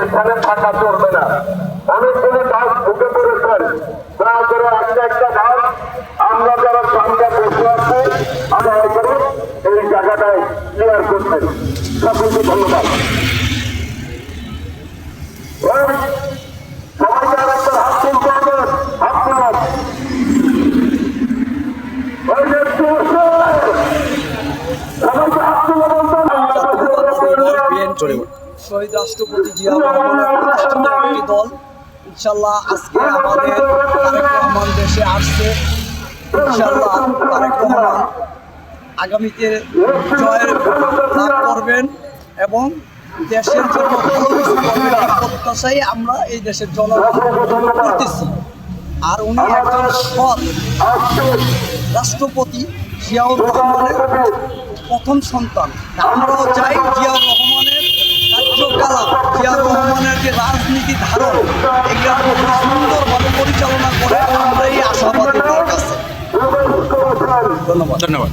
এখানে থাকা চলবে না। অনেকগুলো গাছ ঢুকে পড়েছেন, দয়া করে একটা গাছ আমরা যারা সামনে বসে আছি আমরা করে এই জায়গাটায় ক্লিয়ার করছেন। সকলকে ধন্যবাদ। সবাইকে আর একটা হাত তুলতে হবে, হাত তুলার শহীদ রাষ্ট্রপতি জিয়া রহমানের প্রতিষ্ঠানের একটি দল। ইনশাল্লাহ আজকে আমাদের তারেক রহমান দেশে আসছে। ইনশাল্লাহ তারেক রহমান আগামীতে জয়ের লাভ করবেন এবং দেশের জন্য ভালো কিছু করবেন এই প্রত্যাশায় আমরা এই দেশের জনগণ করতেছি। আর উনি একজন সৎ রাষ্ট্রপতি, জিয়াউর রহমানের প্রথম সন্তান। আমরাও চাই জিয়াউর রহমানের কার্যকলাপ, জিয়াউর রহমানের যে রাজনীতি ধারণ, এগুলো সুন্দরভাবে পরিচালনা করে আমরা এই আশাবাদী তার কাছে। ধন্যবাদ।